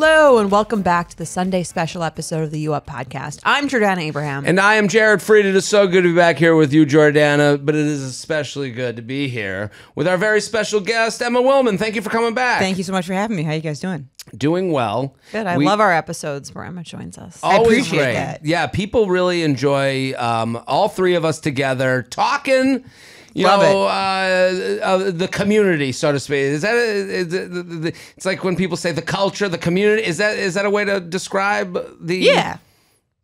Hello, and welcome back to the Sunday special episode of the U Up podcast. I'm Jordana Abraham. And I am Jared Fried. It is so good to be back here with you, Jordana, but it is especially good to be here with our very special guest, Emma Willmann. Thank you for coming back. Thank you so much for having me. How you guys doing? Doing well. Good. I love our episodes where Emma joins us. I Always appreciate great. that. Yeah, people really enjoy all three of us together talking. The community, so to speak. It's like when people say the culture, the community. Is that a way to describe the? Yeah.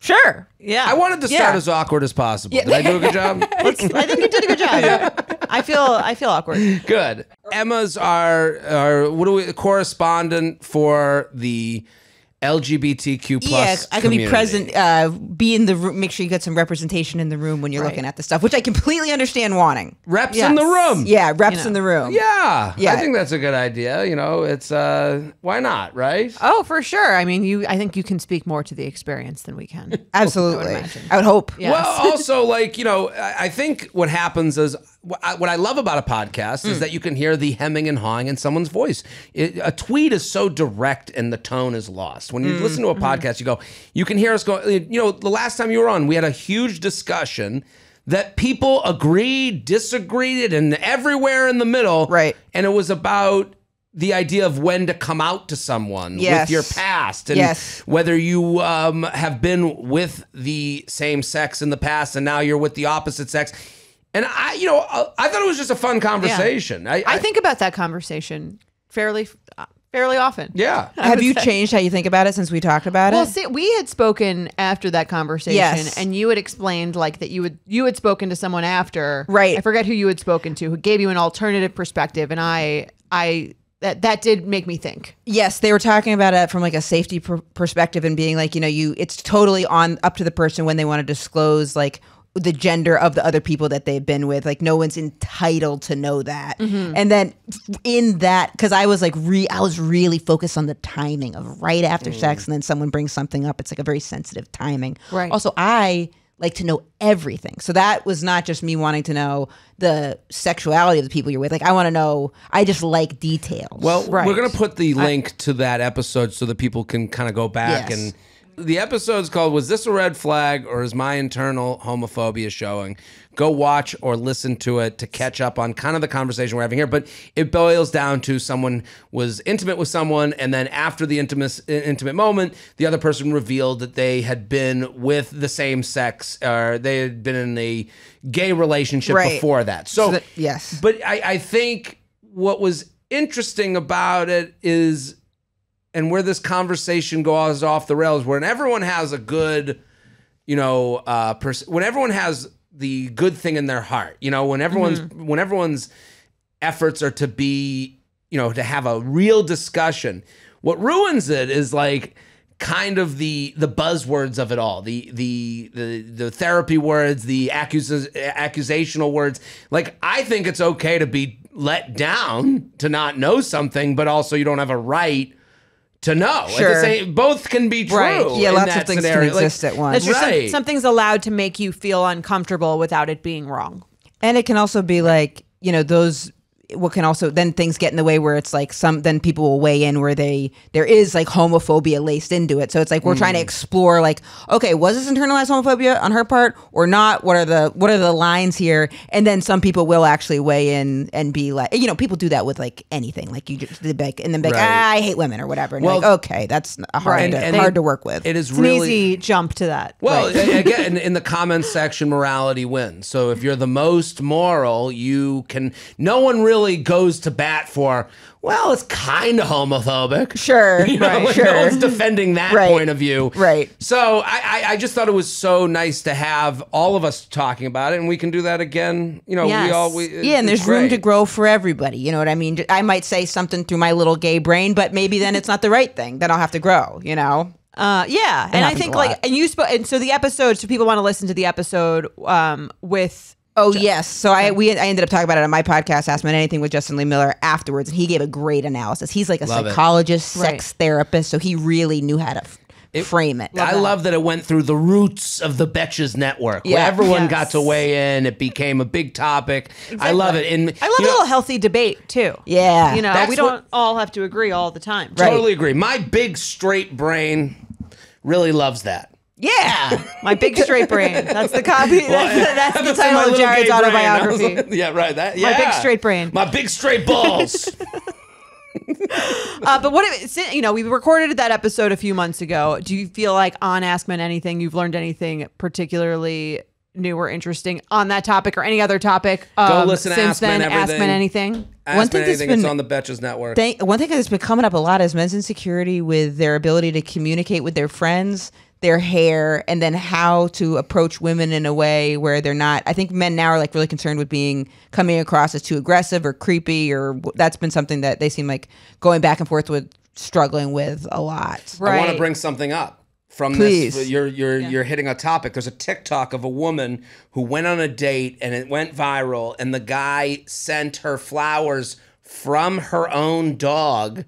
Sure. Yeah. I wanted to start as awkward as possible. Did I do a good job? I think you did a good job. I feel awkward. Good. Emma's our correspondent for the LGBTQ plus I can be community. present, be in the room, make sure you get some representation in the room when you're looking at the stuff, which I completely understand wanting. Reps in the room. Yeah, reps in the room. Yeah. Yeah. I think that's a good idea. You know, it's why not, right? Oh, for sure. I mean, I think you can speak more to the experience than we can. Absolutely. imagine. I would hope. Yes. Well, also, I think what happens is what I love about a podcast is that you can hear the hemming and hawing in someone's voice. A tweet is so direct and the tone is lost. When you listen to a podcast, you can hear us go, the last time you were on, we had a huge discussion that people agreed, disagreed, and everywhere in the middle. Right. And it was about the idea of when to come out to someone with your past and whether you have been with the same sex in the past and now you're with the opposite sex. And I thought it was just a fun conversation. Yeah. I think about that conversation fairly often. Yeah. Have you changed how you think about it since we talked about it? Well, see, we had spoken after that conversation, and you had explained that you had spoken to someone after. Right. I forget who you had spoken to, who gave you an alternative perspective, and that did make me think. Yes, they were talking about it from like a safety perspective and being like, it's totally up to the person when they want to disclose like the gender of the other people that they've been with. Like no one's entitled to know that. And then in that, because I was like, I was really focused on the timing of right after sex, and then someone brings something up. It's like a very sensitive timing. Right. Also, I like to know everything. So that was not just me wanting to know the sexuality of the people you're with. Like I want to know, I just like details. Well, we're going to put the link to that episode so that people can kind of go back and the episode's called Was This a Red Flag or Is My Internal Homophobia Showing? Go watch or listen to it to catch up on kind of the conversation we're having here. But it boils down to someone was intimate with someone, and then after the intimate moment, the other person revealed that they had been with the same sex, or they had been in a gay relationship before that. So yes. But I think what was interesting about it is, and where this conversation goes off the rails, when everyone has a good, when everyone has the good thing in their heart, when everyone's efforts are to be, to have a real discussion. What ruins it is like kind of the buzzwords of it all, the therapy words, the accusational words. Like I think it's okay to be let down to not know something, but also you don't have a right to know. Sure. Both can be true. Right. Yeah, in lots that of things scenario. can exist at once. That's just something's allowed to make you feel uncomfortable without it being wrong. And it can also be like, what can also then things get in the way where it's like then people will weigh in where there is like homophobia laced into it. So it's like we're trying to explore like, okay, was this internalized homophobia on her part or not? What are the lines here? And then some people will actually weigh in and be like, people do that with like anything, like you just like, and then be like, I hate women or whatever. And you're like, okay, that's hard to work with. It is it's really an easy jump to that. Well, again, in the comments section, morality wins. So if you're the most moral, no one really goes to bat for, well, it's kind of homophobic. Sure, sure. No one's defending that point of view. Right. So I just thought it was so nice to have all of us talking about it, and we can do that again. And there's room to grow for everybody. You know what I mean? I might say something through my little gay brain, but maybe then it's not the right thing. Then I'll have to grow, and I think so the episode, so people want to listen to the episode with. Oh, yes. So I ended up talking about it on my podcast, Ask Me Anything with Justin Lehmiller afterwards, and he gave a great analysis. He's like a psychologist, sex therapist, so he really knew how to frame it. I love that it went through the roots of the Betches Network, where everyone got to weigh in. It became a big topic. Exactly. I love it. And I love a little healthy debate too. Yeah. You know, we don't all have to agree all the time. Right. Totally agree. My big straight brain really loves that. Yeah. My big straight brain. That's the copy. That's the title of Jared's autobiography. Right. My big straight brain. My big straight balls. But what if, you know, we recorded that episode a few months ago. Do you feel like on Ask Men Anything, you've learned anything particularly new or interesting on that topic or any other topic? Go listen to Ask Men Anything. Ask Men Anything. It's on the Betches Network. One thing that's been coming up a lot is men's insecurity with their ability to communicate with their friends, their hair, and then how to approach women in a way where they're not. I think men now are like really concerned with coming across as too aggressive or creepy, or that's been something that they seem like going back and forth with, struggling with a lot. Right. I want to bring something up from this. You're hitting a topic. There's a TikTok of a woman who went on a date and it went viral, and the guy sent her flowers from her own dog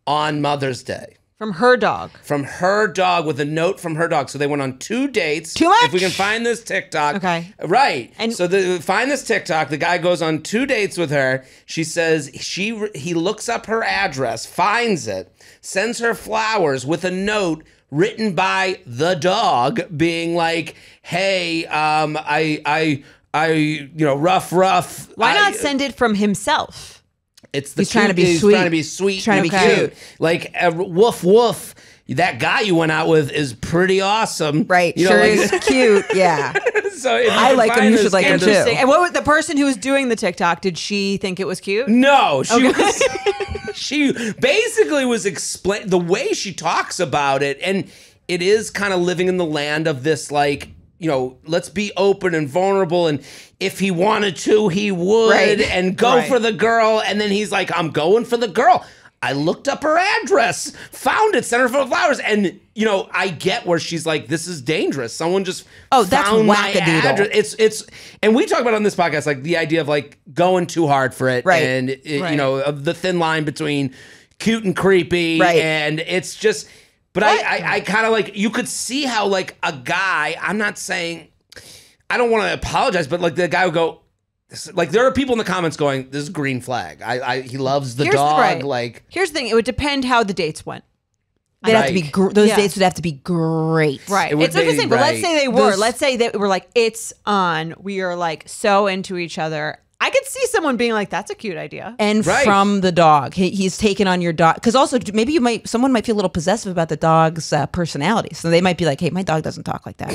on Mother's Day. From her dog. From her dog, with a note from her dog. So they went on 2 dates. Too much? If we can find this TikTok. Okay. Right. And so find this TikTok. The guy goes on 2 dates with her. She says he looks up her address, finds it, sends her flowers with a note written by the dog, being like, "Hey, rough. Why not send it from himself? He's trying to be sweet. Trying to be sweet. Trying to be cute. Like, woof, woof. That guy you went out with is pretty awesome. Right. Is cute. Yeah. So I like him. You should like him too. And what was the person who was doing the TikTok? Did she think it was cute? No. She basically was explaining the way she talks about it. And it is kind of living in the land of this, like, you know, let's be open and vulnerable, and if he wanted to, he would, and go for the girl. And then he's like, I'm going for the girl. I looked up her address, found it, sent her for flowers. And, you know, I get where she's like, this is dangerous. Someone just found my address. It's, and we talk about on this podcast, like the idea of like going too hard for it. Right. And, you know, of the thin line between cute and creepy. Right. And it's just... But I kind of like, you could see how like a guy, I'm not saying, I don't want to apologize, but like the guy would go, like there are people in the comments going, this is green flag. He loves the dog. Like, here's the thing, it would depend how the dates went. They'd have to be those dates would have to be great. Right. It's like the same, but let's say they were. Let's say that we're like, it's on. We are like so into each other. I could see someone being like, "That's a cute idea," and from the dog, he's taken on your dog. Because also, maybe someone might feel a little possessive about the dog's personality, so they might be like, "Hey, my dog doesn't talk like that."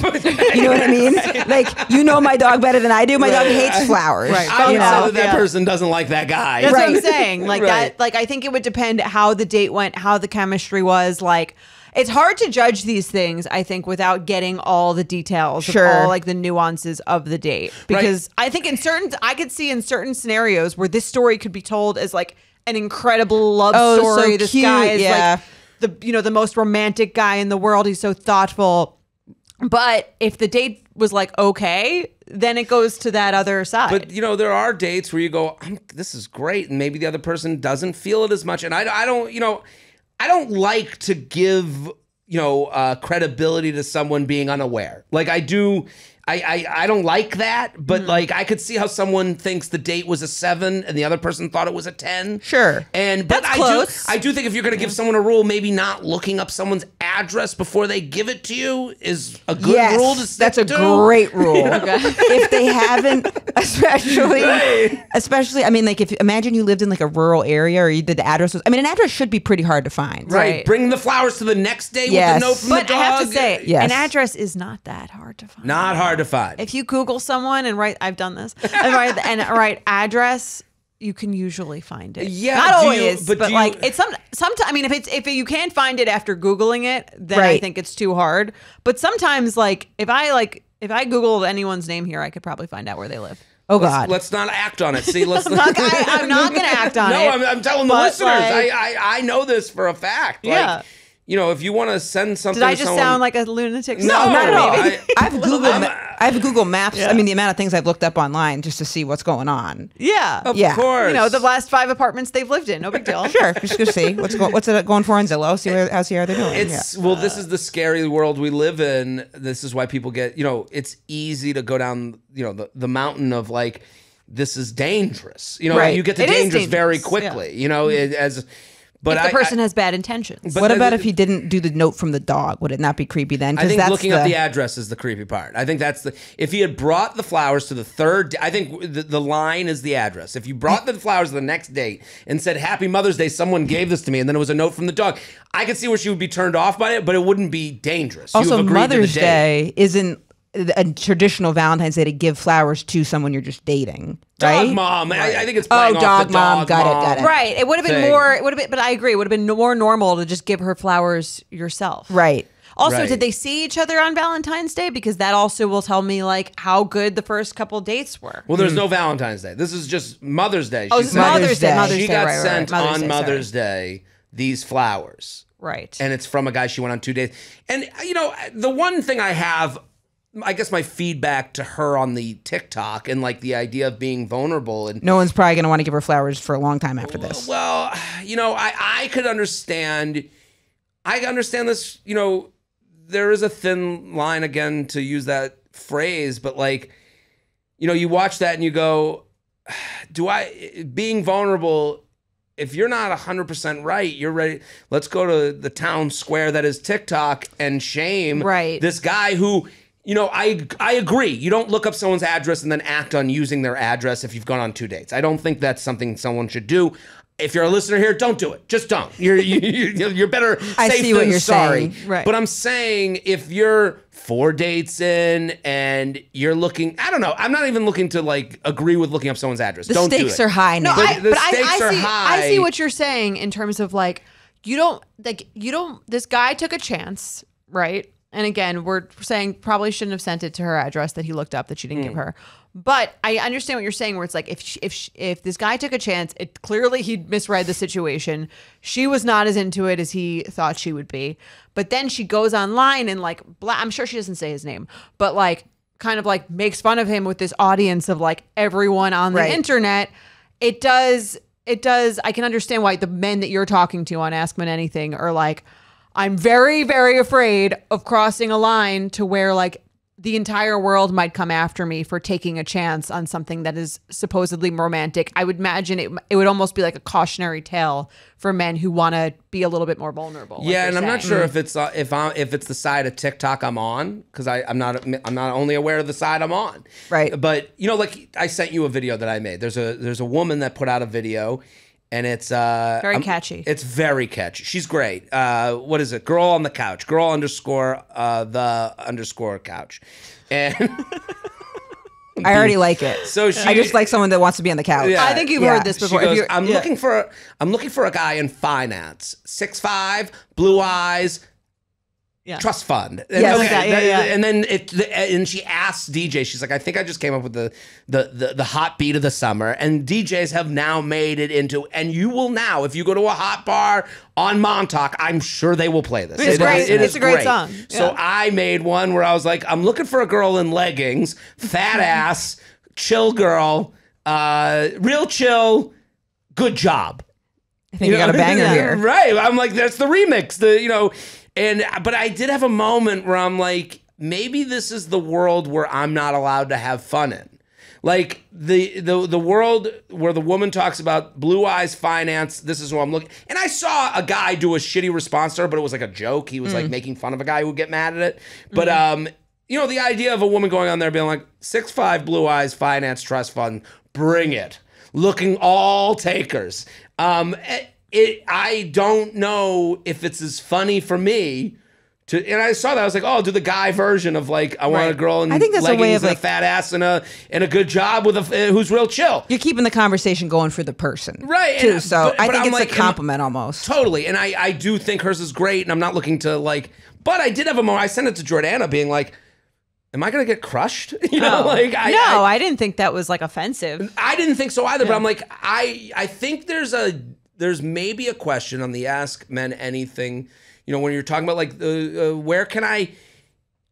You know what I mean? Like, you know my dog better than I do. My dog hates flowers. Right. That person doesn't like that guy. That's what I'm saying. Like that. Like I think it would depend how the date went, how the chemistry was. Like. It's hard to judge these things, I think, without getting all the details of all like the nuances of the date. Because I think I could see in certain scenarios where this story could be told as like an incredible love story. So this cute. guy is like the most romantic guy in the world. He's so thoughtful. But if the date was like okay, then it goes to that other side. But you know, there are dates where you go, this is great, and maybe the other person doesn't feel it as much. And I don't, you know, I don't like to give, you know, credibility to someone being unaware. Like I do, I don't like that, but like I could see how someone thinks the date was a 7 and the other person thought it was a 10. Sure. But that's close. I do think if you're going to give someone a rule, maybe not looking up someone's address before they give it to you is a good rule to stick to. That's a great rule. If they haven't, especially, I mean, like imagine you lived in like a rural area or you did the address. I mean, an address should be pretty hard to find. Right. Bring the flowers to the next day with the note from the dog. But I have to say, an address is not that hard to find. Not hard to find. If you Google someone and I've done this, and write address, you can usually find it. Yeah, not always, but like it's sometimes. I mean, if you can't find it after Googling it, then I think it's too hard. But sometimes, like if I Googled anyone's name here, I could probably find out where they live. Oh God! Let's not act on it. See, let's. I'm not going to act on it. No, I'm telling the listeners. Like, I know this for a fact. Yeah. Like, you know, if you want to send something, did I just sound like a lunatic? No, not at all. I have Google Maps. Yeah. I mean, the amount of things I've looked up online just to see what's going on. Yeah, of course. You know, the last 5 apartments they've lived in. No big deal. Sure, just go see what's it going for on Zillow. See how they're doing. Well, this is the scary world we live in. This is why people get, you know, it's easy to go down, you know, the mountain of like, this is dangerous. You know, you get to dangerous very quickly. You know, But if the person has bad intentions. But what about if he didn't do the note from the dog? Would it not be creepy then? I think looking up the address is the creepy part. I think that's if he had brought the flowers to the third, I think the line is the address. If you brought the flowers the next date and said, Happy Mother's Day, someone gave this to me, and then it was a note from the dog, I could see where she would be turned off by it, but it wouldn't be dangerous. Also, Mother's Day isn't a traditional Valentine's Day to give flowers to someone you're just dating, right? Dog mom. Right. I think it's playing off dog mom. Got it. Right. It would have been more. It would have been. But I agree. It would have been more normal to just give her flowers yourself. Right. Also, did they see each other on Valentine's Day? Because that also will tell me like how good the first couple dates were. Well, there's no Valentine's Day. This is just Mother's Day. Oh, it's Mother's Day. She got sent on Mother's Day these flowers. Right. And it's from a guy she went on 2 dates. And you know, the one thing I have, I guess my feedback to her on the TikTok and like the idea of being vulnerable, and no one's probably going to want to give her flowers for a long time after this. Well, you know, I could understand. I understand this. You know, there is a thin line again to use that phrase, but like, you know, you watch that and you go, being vulnerable? If you're not 100% right, you're ready. Let's go to the town square that is TikTok and shame this guy who. You know, I agree. You don't look up someone's address and then act on using their address if you've gone on 2 dates. I don't think that's something someone should do. If you're a listener here, don't do it. Just don't. You're better safe than sorry. Saying. Right. But I'm saying if you're 4 dates in and you're looking, I don't know. I'm not even looking to like agree with looking up someone's address. Don't do it. The stakes are high now. No, the stakes are high. I see what you're saying in terms of like you don't. This guy took a chance, right? And again, we're saying probably shouldn't have sent it to her address that he looked up that she didn't give her. But I understand what you're saying, where it's like if this guy took a chance, it clearly he misread the situation. She was not as into it as he thought she would be. But then she goes online and like, I'm sure she doesn't say his name, but like kind of like makes fun of him with this audience of like everyone on the internet. It does. I can understand why the men that you're talking to on Ask Men Anything are like, I'm very, very afraid of crossing a line to where like the entire world might come after me for taking a chance on something that is supposedly romantic. I would imagine it would almost be like a cautionary tale for men who want to be a little bit more vulnerable. Yeah, and I'm not sure if it's the side of TikTok I'm on, because I'm not only aware of the side I'm on. Right. But you know, like I sent you a video that I made. There's a woman that put out a video. And it's very catchy. It's very catchy. She's great. What is it? Girl on the couch. Girl underscore the underscore couch. And I already like it. So I just like someone that wants to be on the couch. Yeah. I think you've heard this before. She goes, I'm looking for a guy in finance, 6'5", blue eyes. Yeah. Trust fund. Yes. Okay. And then and she asks DJ, she's like, I think I just came up with the hot beat of the summer. And DJs have now made it into, and you will now, if you go to a hot bar on Montauk, I'm sure they will play this. It's great. It's a great song. Yeah. So I made one where I was like, I'm looking for a girl in leggings, fat ass, chill girl, real chill, good job. I think you got a banger here. Right. I'm like, that's the remix. But I did have a moment where I'm like, maybe this is the world where I'm not allowed to have fun in. Like the world where the woman talks about blue eyes, finance, this is what I'm looking. And I saw a guy do a shitty response to her, but it was like a joke. He was like making fun of a guy who would get mad at it. But you know, the idea of a woman going on there being like 6'5", blue eyes, finance, trust fund, bring it. Looking all takers. I don't know if it's as funny for me and I saw that, I was like, oh, do the guy version of like, I want a girl in leggings and a fat ass and a good job with who's real chill. You're keeping the conversation going for the person, right? Too. So I think it's a compliment almost. Totally, and I do think hers is great, and I'm not looking to like. But I did have a moment. I sent it to Jordana, being like, am I gonna get crushed? You know, like I didn't think that was like offensive. I didn't think so either. But I'm like, I think there's maybe a question on the Ask Men Anything you know, when you're talking about like where can I,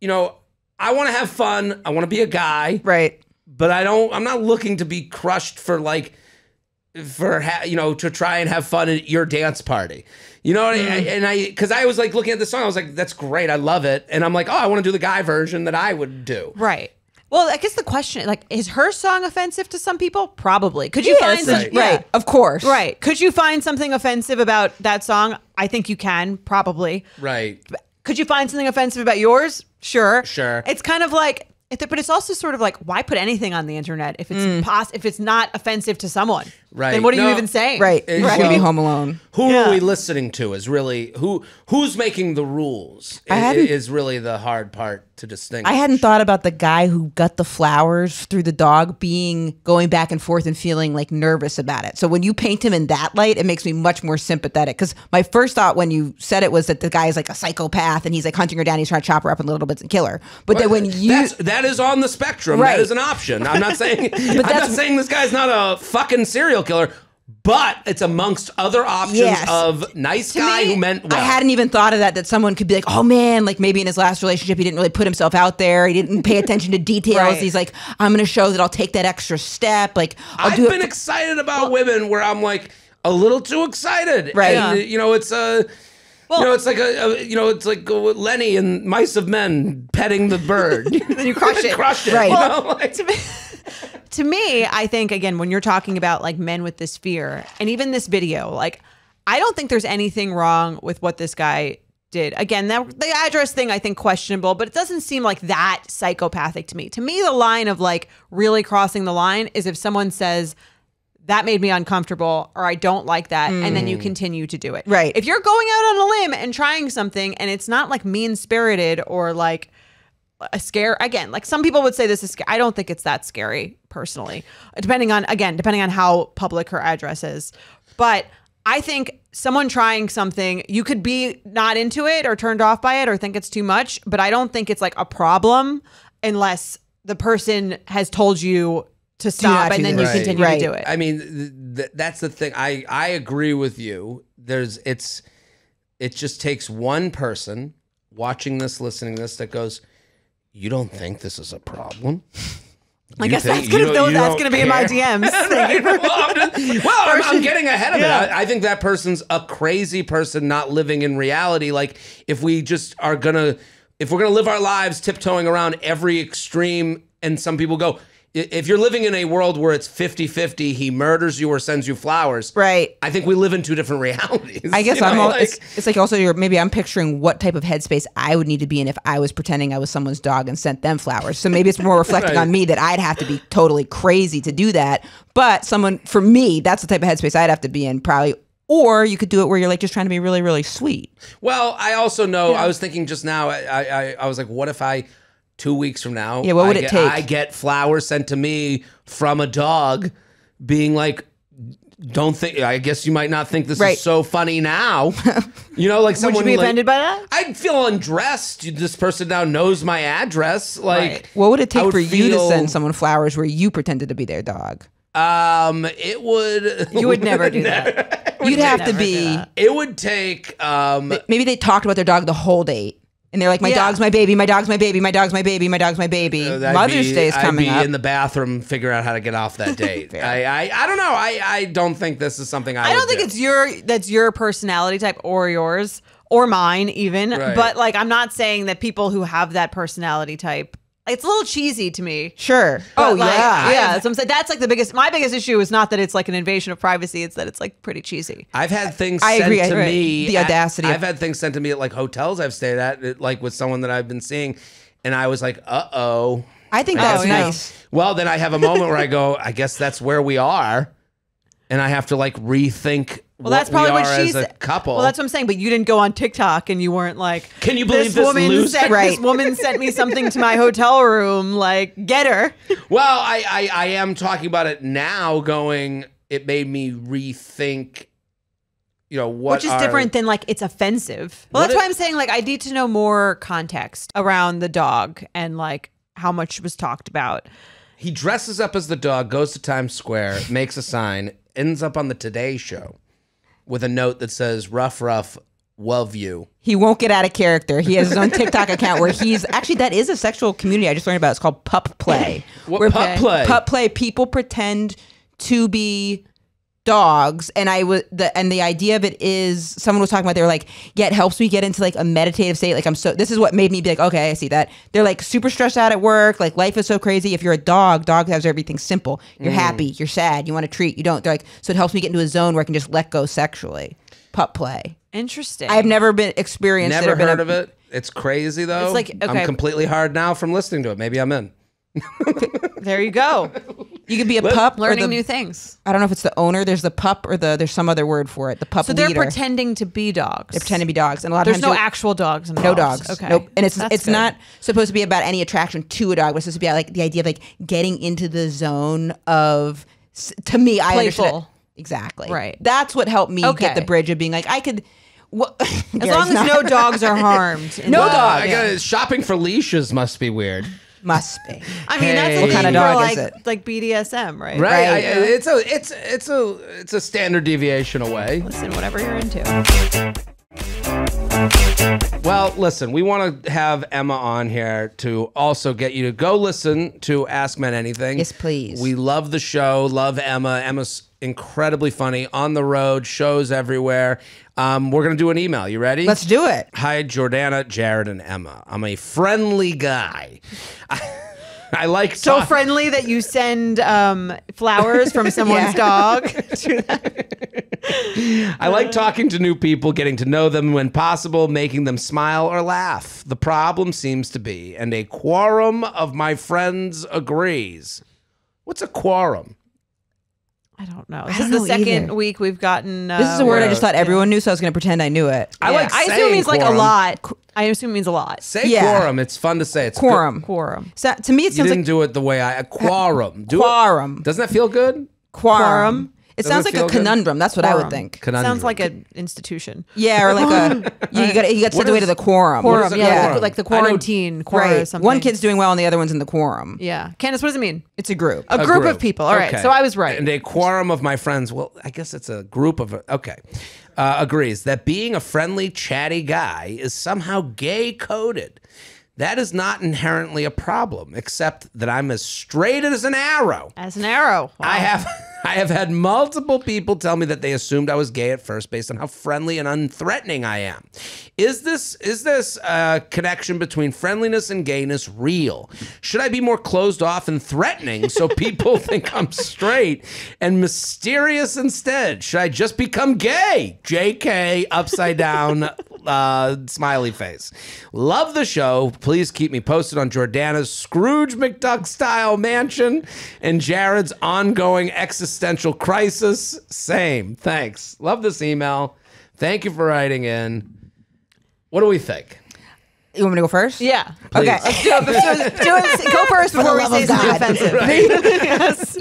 you know, I want to have fun. I want to be a guy. Right. But I'm not looking to be crushed for like, you know, to try and have fun at your dance party. You know, because I was like looking at the song, I was like, that's great. I love it. And I'm like, oh, I want to do the guy version that I would do. Right. Well, I guess the question, like, is her song offensive to some people? Probably. Could you find right, of course. Right. Could you find something offensive about that song? I think you can, probably. Right. Could you find something offensive about yours? Sure. Sure. It's kind of like, but it's also sort of like, why put anything on the internet if it's if it's not offensive to someone? Right. Then what are you even saying? Right. It's going to be Home Alone. Who are we listening to is really, who's making the rules is really the hard part to distinguish. I hadn't thought about the guy who got the flowers through the dog going back and forth and feeling like nervous about it. So when you paint him in that light, it makes me much more sympathetic. Because my first thought when you said it was that the guy is like a psychopath and he's like hunting her down. He's trying to chop her up in little bits and kill her. But then when that is on the spectrum. Right. That is an option. I'm not saying I'm not saying this guy's not a fucking serial killer. But it's amongst other options of nice guy who meant well. I hadn't even thought of that someone could be like, oh man, like maybe in his last relationship, he didn't really put himself out there. He didn't pay attention to details. Right. He's like, I'm going to show that I'll take that extra step. Like, I've been excited about women where I'm like a little too excited. Right. And, you know, it's you know, it's like it's like Lenny and Mice of Men petting the bird. Then you crush it. Crushed it. Right. Well, you know, like, to me, I think, again, when you're talking about like men with this fear and even this video, like, I don't think there's anything wrong with what this guy did. Again, the address thing, I think questionable, but it doesn't seem like that psychopathic to me. To me, the line of like really crossing the line is if someone says, that made me uncomfortable, or I don't like that, and then you continue to do it. Right. If you're going out on a limb and trying something and it's not like mean-spirited or like a scare, again, like some people would say this is scary. I don't think it's that scary personally, depending on how public her address is. But I think someone trying something, you could be not into it or turned off by it or think it's too much, but I don't think it's like a problem unless the person has told you to stop and then you continue to do it. I mean, that's the thing. I agree with you. It just takes one person watching this, listening to this that goes, you don't think this is a problem? I guess that's going to be in my DMs. Right? I'm getting ahead of it. I think that person's a crazy person not living in reality. Like if we just are if we're going to live our lives tiptoeing around every extreme, and some people go, if you're living in a world where it's 50-50, he murders you or sends you flowers. Right. I think we live in two different realities. I guess it's like also maybe I'm picturing what type of headspace I would need to be in if I was pretending I was someone's dog and sent them flowers. So maybe it's more reflecting on me that I'd have to be totally crazy to do that. But for me, that's the type of headspace I'd have to be in probably. Or you could do it where you're like just trying to be really, really sweet. Well, I also know, I was thinking just now, I was like, what if 2 weeks from now, what would it take? I get flowers sent to me from a dog being like, I guess you might not think this is so funny now. You know, like someone. Would you be offended by that? I'd feel undressed. This person now knows my address. Like, what would it take for you to send someone flowers where you pretended to be their dog? It would. You would never do that. You'd have to be. It would take. Maybe they talked about their dog the whole date. And they're like, my dog's my baby, my dog's my baby, my dog's my baby, my dog's my baby. Mother's Day is coming up. I'd be in the bathroom figuring out how to get off that date. I don't know. I don't think this is something I don't think that's your personality type or yours or mine even. Right. But like, I'm not saying that people who have that personality type, it's a little cheesy to me. Sure. But yeah. So I'm saying that's like my biggest issue is not that it's like an invasion of privacy. It's that it's like pretty cheesy. I've had things sent to me. The audacity. I've had things sent to me at like hotels I've stayed at, like with someone that I've been seeing. And I was like, uh-oh. I think that's nice. Well, then I have a moment where I go, I guess that's where we are. And I have to like rethink that's probably we what are she's as a couple. Well, that's what I'm saying. But you didn't go on TikTok and you weren't like, can you believe this loser? This woman sent me something to my hotel room. Like, get her. Well, I am talking about it now going, it made me rethink, you know, which is different than like, it's offensive. Well, that's why I'm saying like, I need to know more context around the dog and like how much was talked about. He dresses up as the dog, goes to Times Square, makes a sign, ends up on the Today Show with a note that says, rough, love you. He won't get out of character. He has his own TikTok account where he's actually, that is a sexual community I just learned about. It's called pup play. What pup play? Pup play. People pretend to be dogs, and the idea of it is, someone was talking about, they were like, yeah, it helps me get into like a meditative state. Like this is what made me be like, okay, I see that. They're like super stressed out at work. Like life is so crazy. If you're a dog has everything simple. You're happy. You're sad. You want a treat. You don't. They're like, so it helps me get into a zone where I can just let go sexually. Pup play. Interesting. I've never been experienced. Never heard of it. It's crazy though. It's like, okay. I'm completely hard now from listening to it. Maybe I'm in. There you go. You could be a pup, learning new things. I don't know if it's the owner. There's the pup, or there's some other word for it. The pup. So they're leader. pretending to be dogs. They're pretending to be dogs, and a lot there's of no times actual dogs involved. No dogs. Okay. Nope. And it's That's good. not supposed to be about any attraction to a dog. But it's supposed to be like the idea of like getting into the zone of. To me, I understand it. Exactly. Right. That's what helped me get the bridge of being like, I could. As long as no dogs are harmed. No dog. Shopping for leashes must be weird. Must be. I mean, that's what kind of dog is it? Like BDSM, right? Right. It's a standard deviation away. Listen, whatever you're into. Well, listen, we want to have Emma on here to also get you to go listen to Ask Men Anything. Yes, please. We love the show, love Emma. Emma's incredibly funny, on the road, shows everywhere. We're going to do an email. You ready? Let's do it. Hi, Jordana, Jared, and Emma. I'm a friendly guy. I like so friendly that you send flowers from someone's dog. I like talking to new people, getting to know them when possible, making them smile or laugh. The problem seems to be, and a quorum of my friends agrees. What's a quorum? I don't know. This is the second week we've gotten. This is a word I just thought everyone knew, so I was going to pretend I knew it. I assume it means like a lot. I assume it means a lot. Say quorum. It's fun to say. It's quorum. Good. Quorum. So, to me, it sounds you didn't do it the way quorum. Quorum. Doesn't that feel good? Quorum. It sounds like a conundrum. That's what I would think. Conundrum. Sounds like an institution. Yeah, or like you got sent away to the quorum. Quorum. Yeah, quorum? like the quarantine. Quorum or something. One kid's doing well and the other one's in the quorum. Yeah. Candace, what does it mean? It's a group. A group of people. All right. So I was right. And a quorum of my friends, well, I guess it's a group of, agrees that being a friendly, chatty guy is somehow gay coded. That is not inherently a problem, except that I'm as straight as an arrow. As an arrow. Wow. I have had multiple people tell me that they assumed I was gay at first based on how friendly and unthreatening I am. Is this connection between friendliness and gayness real? Should I be more closed off and threatening so people think I'm straight and mysterious instead? Should I just become gay? JK, upside down, smiley face. Love the show. Please keep me posted on Jordana's Scrooge McDuck style mansion and Jared's ongoing existential crisis. Same. Thanks. Love this email. Thank you for writing in. What do we think? You want me to go first? Yeah. Please. Okay. Go first before we say something offensive. Right. Yes.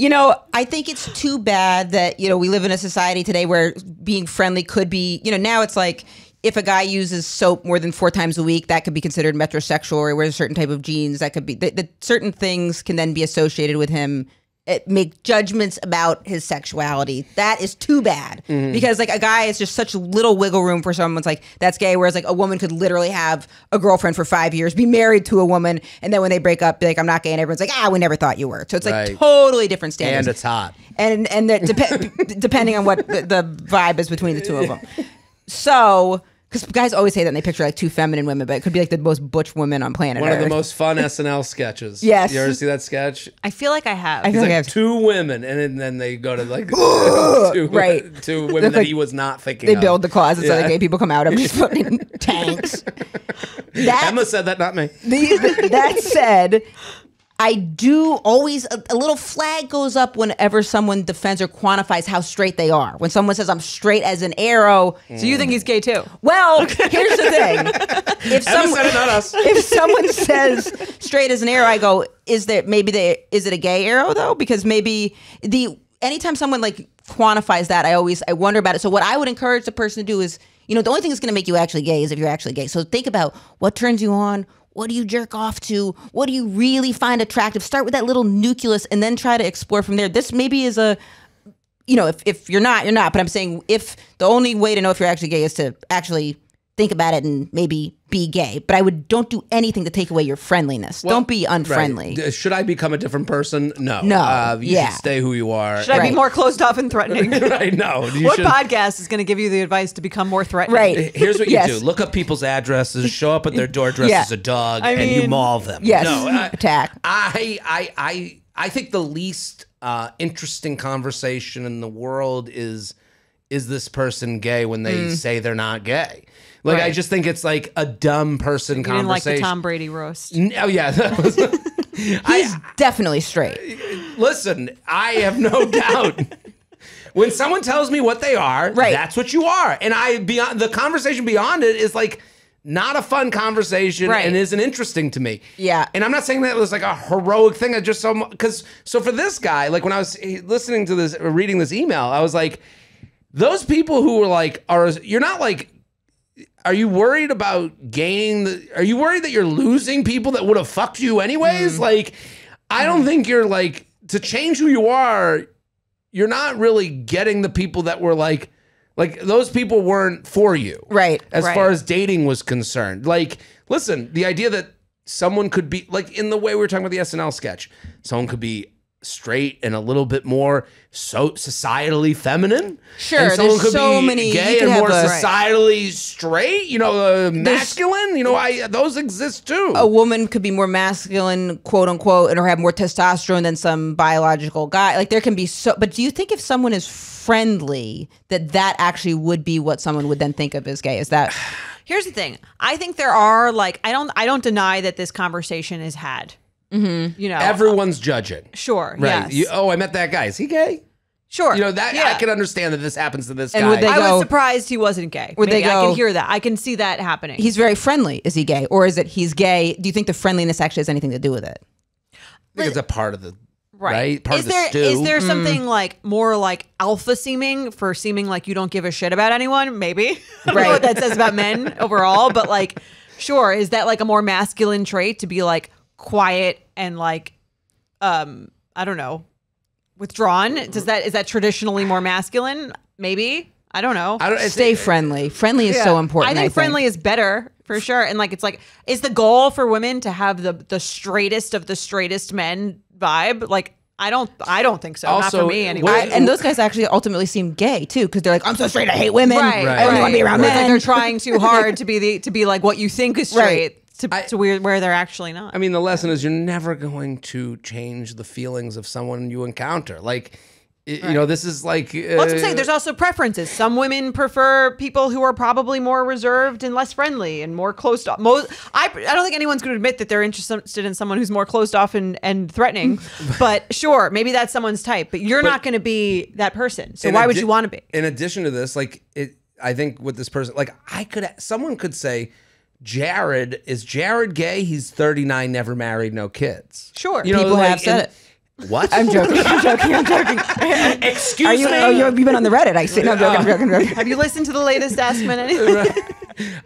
I think it's too bad that, we live in a society today where being friendly could be, now it's like, if a guy uses soap more than 4 times a week, that could be considered metrosexual, or wears a certain type of jeans. That could be certain things can then be associated with him. Make judgments about his sexuality. That is too bad because like a guy is just such little wiggle room for someone's like that's gay. Whereas like a woman could literally have a girlfriend for 5 years, be married to a woman, and then when they break up, be like I'm not gay, and everyone's like we never thought you were. So it's like totally different standards. And it's hot. And depending on what the vibe is between the two of them. So. Because guys always say that and they picture like 2 feminine women, but it could be like the most butch women on planet Earth. One of the most fun SNL sketches. Yes. You ever see that sketch? I feel like I have. I feel like I have 2 women, and then they go to like two women that he was not thinking of. They build the closet so the gay people come out of these fucking tanks. Emma said that, not me. That said, I do always, a little flag goes up whenever someone defends or quantifies how straight they are. When someone says, I'm straight as an arrow. So you think he's gay too? Well, here's the thing. Emma said it, not us. If someone says straight as an arrow, I go, is it a gay arrow though? Because maybe anytime someone like quantifies that, I wonder about it. So what I would encourage the person to do is, the only thing that's going to make you actually gay is if you're actually gay. So think about what turns you on. What do you jerk off to? What do you really find attractive? Start with that little nucleus and then try to explore from there. This maybe is if you're not, you're not. But I'm saying if the only way to know if you're actually gay is to actually think about it and maybe be gay, but don't do anything to take away your friendliness. Don't be unfriendly. Right. Should I become a different person? No. You should stay who you are. Should I be more closed off and threatening? Right, no. What podcast is going to give you the advice to become more threatening? Right. Here's what you do. Look up people's addresses, show up at their door dressed as a dog, and you maul them. Yes. No, attack. I think the least interesting conversation in the world is this person gay when they say they're not gay? Like, I just think it's like a dumb person conversation. You didn't like the Tom Brady roast. Oh, yeah. That was, He's definitely straight. Listen, I have no doubt. When someone tells me what they are, that's what you are. And the conversation beyond it is like not a fun conversation and isn't interesting to me. Yeah. And I'm not saying that it was like a heroic thing. I just so for this guy, like when I was listening to this, or reading this email, I was like, those people who were like, you're not like, are you worried about are you worried that you're losing people that would have fucked you anyways? Like, I don't think you're like, to change who you are, you're not really getting the people that were like those people weren't for you. Right. As far as dating was concerned. Like, listen, the idea that someone could be, like in the way we were talking about the SNL sketch, someone could be straight and a little bit more societally feminine. Sure, and someone there's could so be many gay and more societally straight. You know, masculine. You know, those exist too. A woman could be more masculine, quote unquote, or have more testosterone than some biological guy. Like there can be but do you think if someone is friendly, that actually would be what someone would then think of as gay? Is that? Here's the thing. I think there are like I don't deny that this conversation is had. Mm-hmm. You know, everyone's judging. Sure. Right. Yes. I met that guy. Is he gay? Sure. You know that I can understand that this happens to this guy. I was surprised he wasn't gay. I can hear that. I can see that happening. He's very friendly. Is he gay, or is it he's gay? Do you think the friendliness actually has anything to do with it? I think it's a part of the right. Part is of the stew. Is there something like more like alpha seeming like you don't give a shit about anyone? Maybe. I don't know what that says about men overall, but like, sure, is that like a more masculine trait to be like quiet and like, I don't know, withdrawn? Is that traditionally more masculine? Maybe. I don't know. Stay friendly. Friendly is so important. I think friendly is better for sure. And like, it's like, is the goal for women to have the straightest of the straightest men vibe? Like, I don't think so. Also, not for me anyway. And those guys actually ultimately seem gay too, because they're like, I'm so straight, I hate women. Right. I only want to be around men. Like they're trying too hard to be like what you think is straight. To where they're actually not. I mean, the lesson is you're never going to change the feelings of someone you encounter. Like, you know, this is like... well, that's what I'm saying. There's also preferences. Some women prefer people who are probably more reserved and less friendly and more closed off. I don't think anyone's going to admit that they're interested in someone who's more closed off and threatening. But sure, maybe that's someone's type. But you're not going to be that person. So why would you want to be? In addition to this, like, I think with this person, like, someone could say... is Jared gay? He's 39, never married, no kids. Sure. You know, people have said it. What? I'm joking. Excuse me? You've been on the Reddit. I see. No, I'm joking. Have you listened to the latest Ask Men Anything? Right.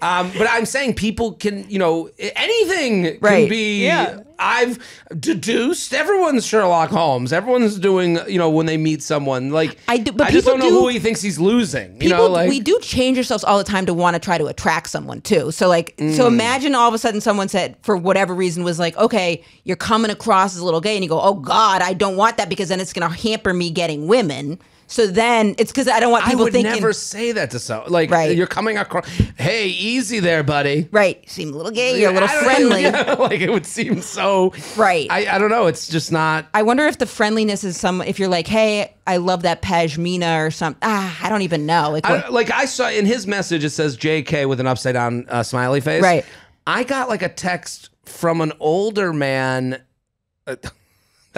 But I'm saying people can, you know, anything can be. Yeah. I've deduced everyone's Sherlock Holmes. Everyone's doing, you know, when they meet someone. Like, I just don't know who he thinks he's losing. You know, like, we do change ourselves all the time to want to try to attract someone too. So like, so imagine all of a sudden someone said, for whatever reason, was like, okay, you're coming across as a little gay, and you go, oh God, I don't want that because then it's going to hamper me getting women. So then it's because I don't want people thinking. I would never say that to someone. Like, you're coming across, hey, easy there, buddy. Right. You seem a little gay. You're a little friendly. Like, it would seem so. Right. I don't know. It's just not. I wonder if the friendliness is if you're like, hey, I love that pashmina or something. I don't even know. Like I saw in his message, it says JK with an upside down smiley face. Right. I got like a text from an older man.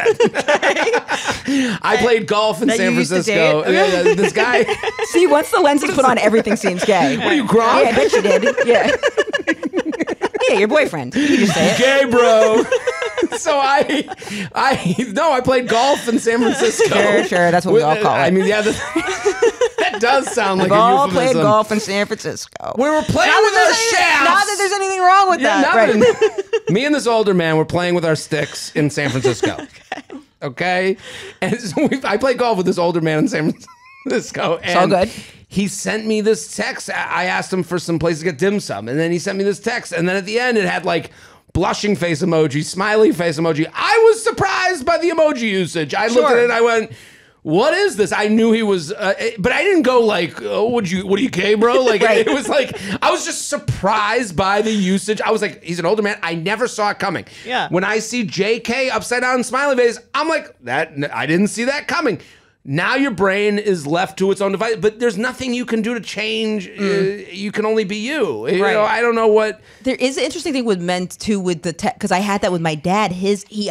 I played golf in San Francisco. This guy. See, once the lens is put on, everything seems gay. What are you, Gronk? Yeah, I bet you did. Yeah. Yeah, your boyfriend. You can just say it. Gay, bro. So I played golf in San Francisco. Sure. That's what we all call it. I mean, yeah. That does sound like We've a all euphemism. Played golf in San Francisco. We were playing with our shafts. Not that there's anything wrong with that. Right. Me and this older man were playing with our sticks in San Francisco. Okay? And so I played golf with this older man in San Francisco. And it's all good. he sent me this text. I asked him for some place to get dim sum, and then he sent me this text, and then at the end it had like blushing face emoji, smiley face emoji. I was surprised by the emoji usage. I looked at it and I went, what is this? I knew he was, but I didn't go like, oh, what are you gay, bro? Like, it was like, I was just surprised by the usage. I was like, he's an older man. I never saw it coming. Yeah. When I see JK upside down smiley face, I'm like, I didn't see that coming. Now your brain is left to its own device, but there's nothing you can do to change. You can only be you. You know, I don't know what. There is an interesting thing with men too, with the because I had that with my dad. He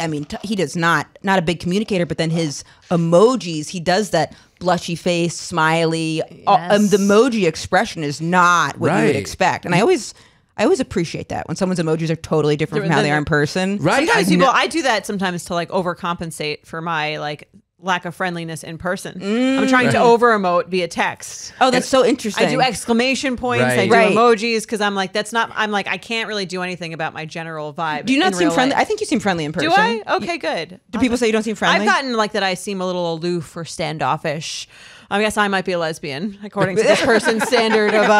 does not a big communicator, but then his emojis, he does that blushy face, smiley. Yes. The emoji expression is not what you would expect, and I always appreciate that when someone's emojis are totally different from how they are in person. Right. Sometimes I do that sometimes to like overcompensate for my like lack of friendliness in person. I'm trying to over emote via text. Oh, that's so interesting. I do exclamation points. I do emojis because I'm like, I can't really do anything about my general vibe. Do you not seem friendly? I think you seem friendly in person. Do I? Okay, good. Do people say you don't seem friendly? I've gotten like that I seem a little aloof or standoffish. I guess I might be a lesbian, according to this person's standard of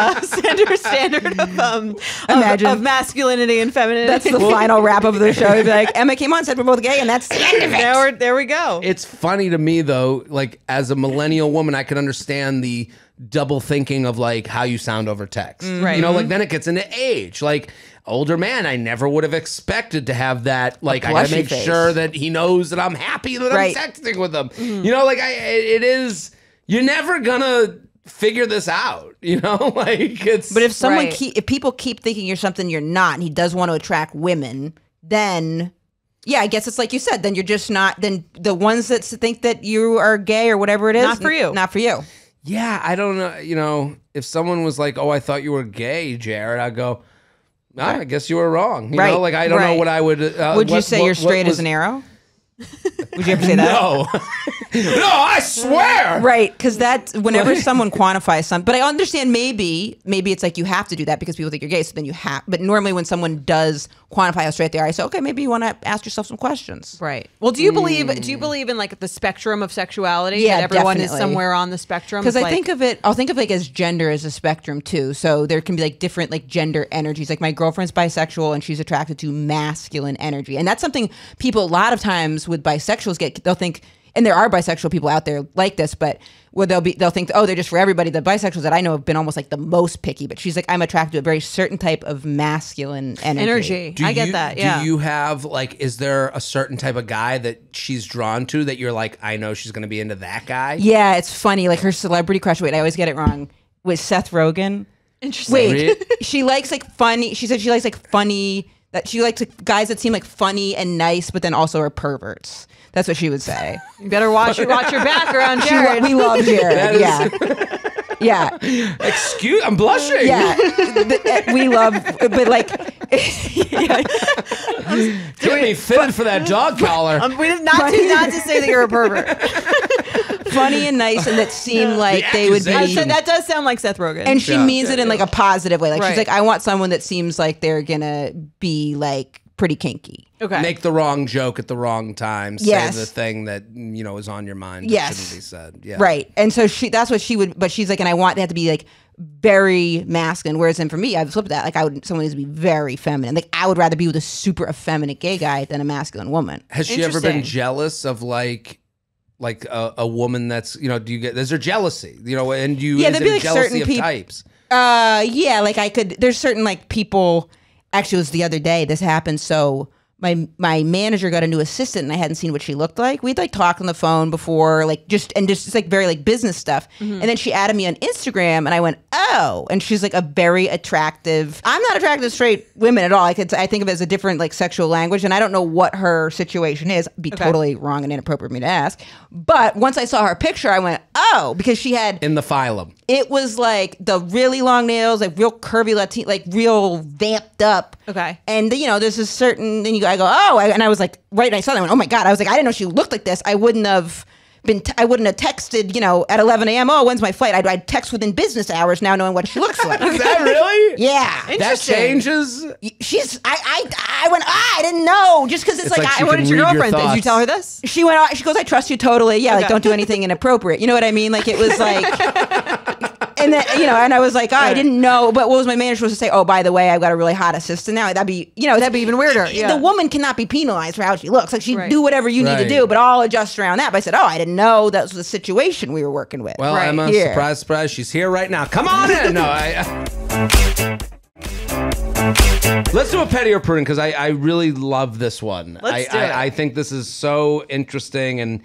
of masculinity and femininity. That's the final wrap of the show. You'd be like, Emma came on, said we're both gay, and that's the end of it. There we go. It's funny to me though, like as a millennial woman, I can understand the double thinking of like how you sound over text. Right. You know, like then it gets into age. Like older man, I never would have expected to have that. Like I gotta make sure that he knows that I'm happy that I'm texting with him. You know, like it is. You're never gonna figure this out, you know? Like it's. But if someone if people keep thinking you're something you're not, and he does want to attract women, then I guess it's like you said. Then you're just not. Then the ones that think that you are gay or whatever it is, not for you. Not for you. Yeah, I don't know. You know, if someone was like, "Oh, I thought you were gay, Jared," I'd go, I guess you were wrong. You know, like I don't know what I would. Would you say you're straight as an arrow? Would you ever say that? No. No, I swear. Right, because that whenever someone quantifies something, but I understand maybe it's like you have to do that because people think you're gay, so then you have. But normally when someone does quantify how straight they are, I say, okay, maybe you want to ask yourself some questions. Right. Well, do you believe in like the spectrum of sexuality? Yeah, that everyone definitely. is somewhere on the spectrum. Because I'll think of like as gender as a spectrum too. So there can be like different like gender energies. Like my girlfriend's bisexual and she's attracted to masculine energy, and that's something people a lot of times with bisexuals they'll think. And there are bisexual people out there like this, but where they'll think, oh, they're just for everybody. The bisexuals that I know have been almost like the most picky, but she's like, I'm attracted to a very certain type of masculine energy. I get that. Yeah. Do you have like, is there a certain type of guy that she's drawn to that you're like, I know she's going to be into that guy? Yeah, it's funny. Like her celebrity crush. Wait, I always get it wrong. With Seth Rogen. Interesting. Wait, she likes like funny. She said she likes like funny. That she likes like, guys that seem like funny and nice, but then also are perverts. That's what she would say. You better watch your back around Jared. We love Jared. Yeah. I'm blushing. Yeah. We love, but like. Get me fitted for that dog collar. We did not to say that you're a pervert. Funny and nice, and that seem like they would be. That does sound like Seth Rogen. And she means it in like a positive way. Like she's like, I want someone that seems like they're gonna be like pretty kinky. Okay. Make the wrong joke at the wrong time. Say the thing that is on your mind. That shouldn't be said. Yeah. Right. And so that's what she would. But she's like, and I want that to be like very masculine. Whereas then for me, I've flipped that. Like someone needs to be very feminine. Like I would rather be with a super effeminate gay guy than a masculine woman. Has she ever been jealous of like a woman that's is there jealousy? And you there'd be like jealousy certain of types. Like I could. There's certain like people. Actually, it was the other day. This happened. So my manager got a new assistant, and I hadn't seen what she looked like. We'd like talked on the phone before, like just like very like business stuff. And then she added me on Instagram, and I went, oh. And she's like a very attractive. I'm not attracted to straight women at all. I think of it as a different like sexual language, and I don't know what her situation is. It'd be totally wrong and inappropriate for me to ask. But once I saw her picture, I went, oh, because she had in the phylum. It was like the really long nails, like real curvy Latin, like real vamped up. Okay. And there's a certain, I go, oh, and I was like, right, and I saw that, I went, oh my God. I was like, I didn't know she looked like this. I wouldn't have texted, at 11 a.m. Oh, when's my flight? I'd text within business hours now knowing what she looks like. Is that really? Yeah. That changes? I went, I didn't know. Just because it's like what did your girlfriend think? Did you tell her this? She went, she goes, I trust you totally. Yeah, like don't do anything inappropriate. You know what I mean? Like it was like... And then, and I was like, I didn't know. But what was my manager supposed to say? Oh, by the way, I've got a really hot assistant now. That'd be even weirder. Yeah. The woman cannot be penalized for how she looks. Like, she do whatever you need to do, but I'll adjust around that. But I said, I didn't know that was the situation we were working with. Well, Emma, surprise, she's here right now. Come on in. No, let's do a petty or prudent, because I really love this one. Let's do it. I think this is so interesting, and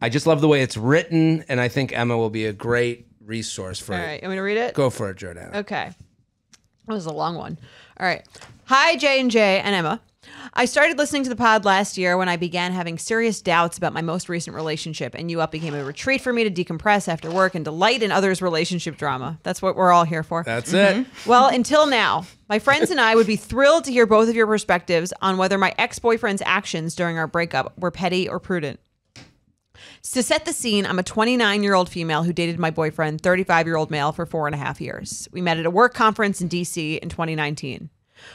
I just love the way it's written, and I think Emma will be a great resource for it. All right, you want me to read it? Go for it, Jordana. Okay. That was a long one. All right. Hi, J&J and Emma. I started listening to the pod last year when I began having serious doubts about my most recent relationship, and You Up became a retreat for me to decompress after work and delight in others' relationship drama. That's what we're all here for. That's it. Well, until now, my friends and I would be thrilled to hear both of your perspectives on whether my ex-boyfriend's actions during our breakup were petty or prudent. To set the scene, I'm a 29-year-old female who dated my boyfriend, 35-year-old male, for 4.5 years. We met at a work conference in D.C. in 2019.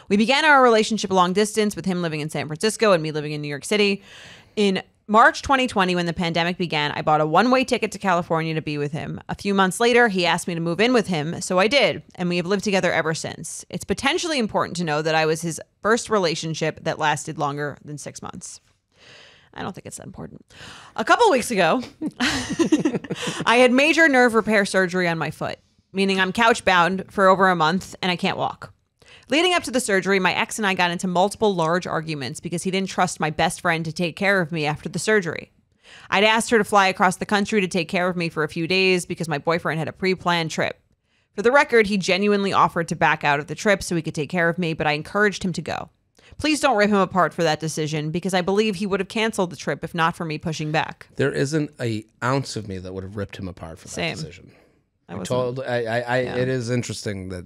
We began our relationship long distance, with him living in San Francisco and me living in New York City. In March 2020, when the pandemic began, I bought a one-way ticket to California to be with him. A few months later, he asked me to move in with him, so I did, and we have lived together ever since. It's potentially important to know that I was his first relationship that lasted longer than 6 months. I don't think it's that important. A couple weeks ago, I had major nerve repair surgery on my foot, meaning I'm couch bound for over a month and I can't walk. Leading up to the surgery, my ex and I got into multiple large arguments because he didn't trust my best friend to take care of me after the surgery. I'd asked her to fly across the country to take care of me for a few days because my boyfriend had a pre-planned trip. For the record, he genuinely offered to back out of the trip so he could take care of me, but I encouraged him to go. Please don't rip him apart for that decision, because I believe he would have canceled the trip if not for me pushing back. There isn't an ounce of me that would have ripped him apart for that decision. It is interesting that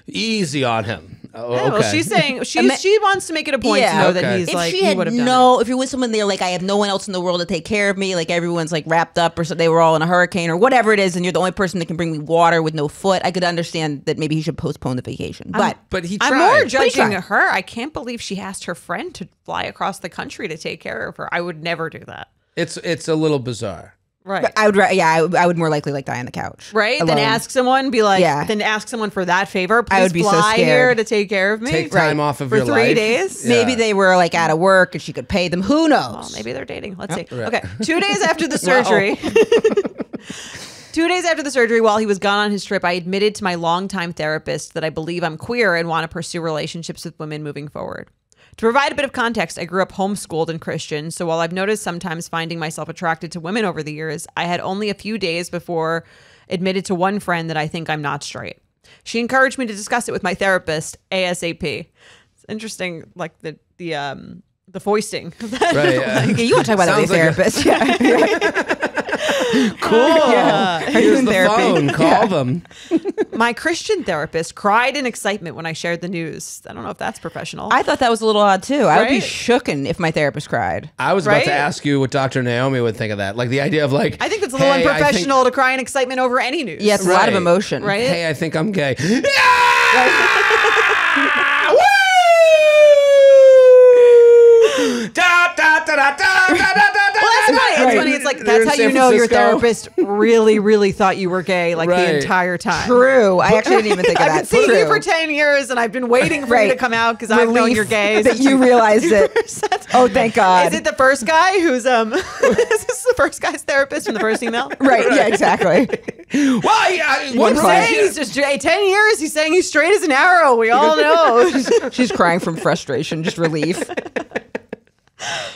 easy on him. Okay. Well, she's saying she wants to make it a point to know that he's like, he would have done it. If you're with someone, they're like, I have no one else in the world to take care of me. Like, everyone's like wrapped up, or so they were all in a hurricane or whatever it is, and you're the only person that can bring me water with no foot. I could understand that maybe he should postpone the vacation. But he tried. I'm more judging her. I can't believe she asked her friend to fly across the country to take care of her. I would never do that. It's a little bizarre. Right. But I would more likely like die on the couch. Right. Alone. Then ask someone, then ask someone for that favor. Please, I would be fly so scared. Here to take care of me. Take time off of your life. For 3 days. Yeah. Maybe they were like out of work and she could pay them. Who knows? Well, maybe they're dating. Let's see. Right. Okay. 2 days after the surgery. 2 days after the surgery, while he was gone on his trip, I admitted to my longtime therapist that I believe I'm queer and want to pursue relationships with women moving forward. To provide a bit of context, I grew up homeschooled and Christian, so while I've noticed sometimes finding myself attracted to women over the years, I had only a few days before admitted to one friend that I think I'm not straight. She encouraged me to discuss it with my therapist ASAP. It's interesting, like the foisting. Right. You want to talk about that with your therapist? Yeah. Cool. Yeah. Here's the phone. Call them. My Christian therapist cried in excitement when I shared the news. I don't know if that's professional. I thought that was a little odd too. I would be shooken if my therapist cried. I was about to ask you what Dr. Naomi would think of that. Like the idea of like, I think that's a little unprofessional to cry in excitement over any news. Yeah, it's a lot of emotion. Right? Hey, I think I'm gay. Yeah! Da, da, da, da, da, da, da. Well, that's funny. It's funny. It's like, that's how you know your therapist really, really thought you were gay the entire time. True. I actually didn't even think of that. I've been seeing you for 10 years and I've been waiting for you to come out because I've known you're gay. That you realized it. Oh, thank God. Is it the first guy who's, is this the first guy's therapist from the first email? Right. Yeah, exactly. Well, he's just 10 years. He's saying he's straight as an arrow. We all know. She's crying from frustration, just relief.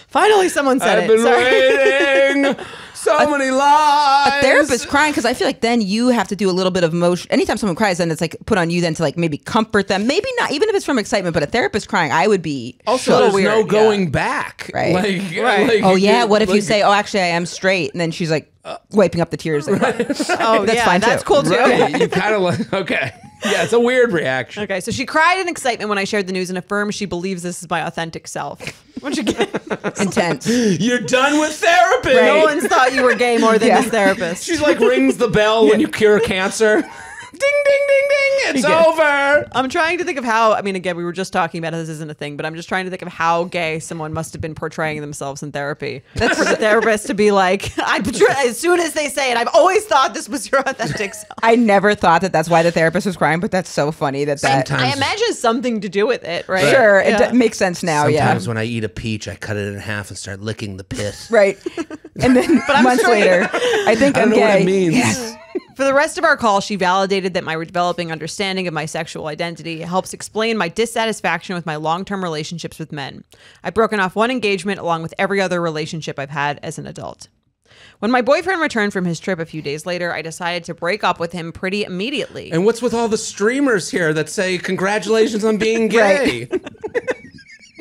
Finally, someone said I've been waiting so many lies. A therapist crying, because I feel like then you have to do a little bit of emotion. Anytime someone cries, then it's like put on you then to like maybe comfort them. Maybe not, even if it's from excitement, but a therapist crying, I would be also there's no going back. Right. Like, oh yeah. What if you say, oh, actually I am straight, and then she's like wiping up the tears. Like, oh, that's fine. That's cool too. Right. You kind of like, okay. Yeah, it's a weird reaction. Okay, so she cried in excitement when I shared the news and affirmed she believes this is my authentic self. Which again, intense. You're done with therapy. Right. No one's thought you were gay more than this therapist. She's like rings the bell when you cure cancer. Ding, ding, ding, ding. it's over. I'm trying to think of how, I mean, again, we were just talking about this isn't a thing, but I'm just trying to think of how gay someone must have been portraying themselves in therapy. That's for the therapist to be like, as soon as they say it, I've always thought this was your authentic self. I never thought that that's why the therapist was crying, but that's so funny that I imagine something to do with it, right? Sure, it makes sense now. Sometimes when I eat a peach, I cut it in half and start licking the pit. Right. And then months later, I think I'm know gay. what it means. Yes. For the rest of our call, she validated that my developing understanding of my sexual identity helps explain my dissatisfaction with my long-term relationships with men. I've broken off one engagement along with every other relationship I've had as an adult. When my boyfriend returned from his trip a few days later, I decided to break up with him pretty immediately. And what's with all the streamers here that say, congratulations on being gay?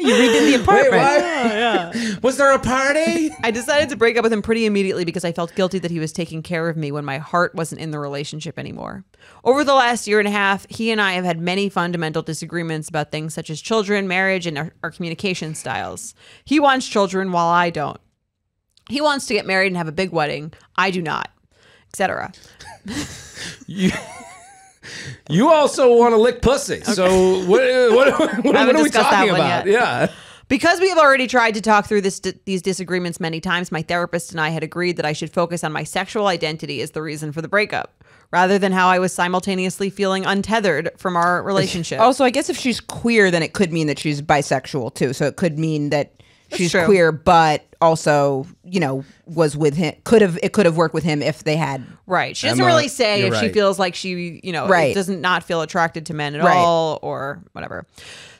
You redid the apartment. Wait, what? Yeah. Was there a party? I decided to break up with him pretty immediately because I felt guilty that he was taking care of me when my heart wasn't in the relationship anymore. Over the last year and a half, he and I have had many fundamental disagreements about things such as children, marriage, and our communication styles. He wants children while I don't. He wants to get married and have a big wedding. I do not, etc. You also want to lick pussy. Okay. So what are we talking about? Yeah. Because we have already tried to talk through these disagreements many times, my therapist and I had agreed that I should focus on my sexual identity as the reason for the breakup, rather than how I was simultaneously feeling untethered from our relationship. Also, I guess if she's queer, then it could mean that she's bisexual too. So it could mean that she's queer, but also, was with him. It could have worked with him if they had. Right. She doesn't really say if she feels like she, doesn't not feel attracted to men at all or whatever.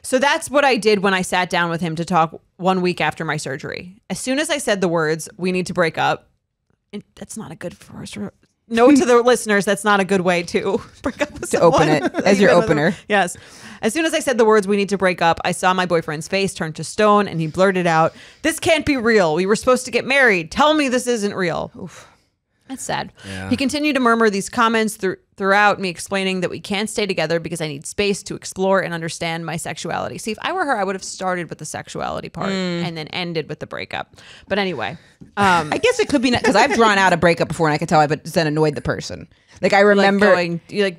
So that's what I did when I sat down with him to talk 1 week after my surgery. As soon as I said the words, "We need to break up," that's not a good first. Note to the listeners, that's not a good way to break up with someone. Open it as your opener. Yes. As soon as I said the words, "We need to break up," I saw my boyfriend's face turn to stone and he blurted out, "This can't be real. We were supposed to get married. Tell me this isn't real." Oof. That's sad. Yeah. He continued to murmur these comments throughout me explaining that we can't stay together because I need space to explore and understand my sexuality. See, if I were her, I would have started with the sexuality part and then ended with the breakup. But anyway. I guess it could be because I've drawn out a breakup before and I can tell I've then annoyed the person. Like I remember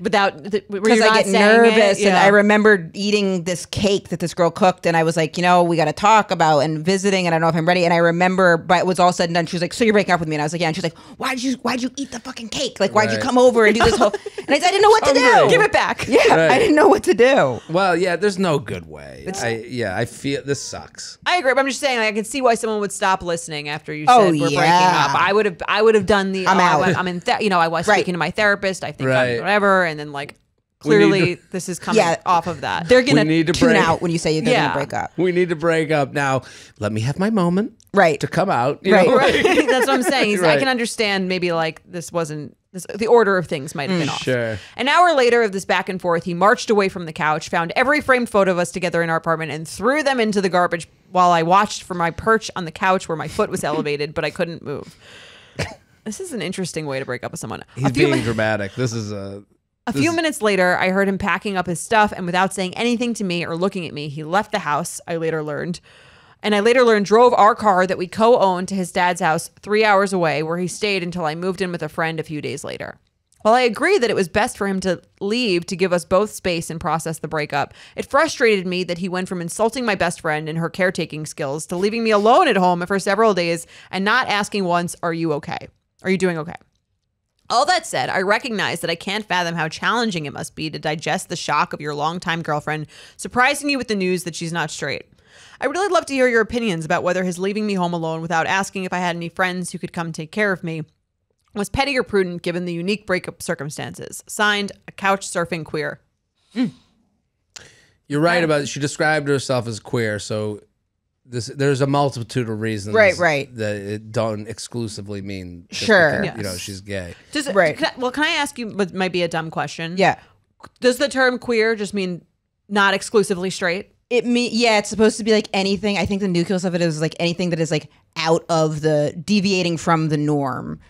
without because I get nervous and I remember eating this cake that this girl cooked and I was like, we got to talk about and visiting and I don't know if I'm ready. And I remember, but it was all said and done. She was like, "So you're breaking up with me?" And I was like, "Yeah." And she's like, "Why'd you eat the fucking cake? Like, why'd you come over and do this whole?" And I didn't know what to do. Give it back. Yeah, I didn't know what to do. Well, yeah, there's no good way. I feel this sucks. I agree, but I'm just saying, I can see why someone would stop listening after you said we're breaking up. I would have done the. I'm out. I'm in. I was speaking to my therapist. I think I'm whatever, and then clearly this is coming off of that. They're gonna tune out when you say they're gonna break up. We need to break up now. Let me have my moment. To come out. Right. That's what I'm saying. I can understand maybe this wasn't. The order of things might have been off. Sure. An hour later of this back and forth, he marched away from the couch, found every framed photo of us together in our apartment, and threw them into the garbage while I watched from my perch on the couch where my foot was elevated, but I couldn't move. This is an interesting way to break up with someone. He's being dramatic. This is a few minutes later, I heard him packing up his stuff, and without saying anything to me or looking at me, he left the house, I later learned, drove our car that we co-owned to his dad's house 3 hours away, where he stayed until I moved in with a friend a few days later. While I agree that it was best for him to leave to give us both space and process the breakup, it frustrated me that he went from insulting my best friend and her caretaking skills to leaving me alone at home for several days and not asking once, "Are you okay? Are you doing okay?" All that said, I recognize that I can't fathom how challenging it must be to digest the shock of your longtime girlfriend surprising you with the news that she's not straight. I would really love to hear your opinions about whether his leaving me home alone without asking if I had any friends who could come take care of me was petty or prudent given the unique breakup circumstances. Signed, a couch surfing queer. You're right about it. She described herself as queer, so there's a multitude of reasons that it don't exclusively mean because, she's gay. Can I ask you what might be a dumb question? Yeah. Does the term queer just mean not exclusively straight? It's supposed to be like anything. I think the nucleus of it is like anything that is like out of deviating from the norm.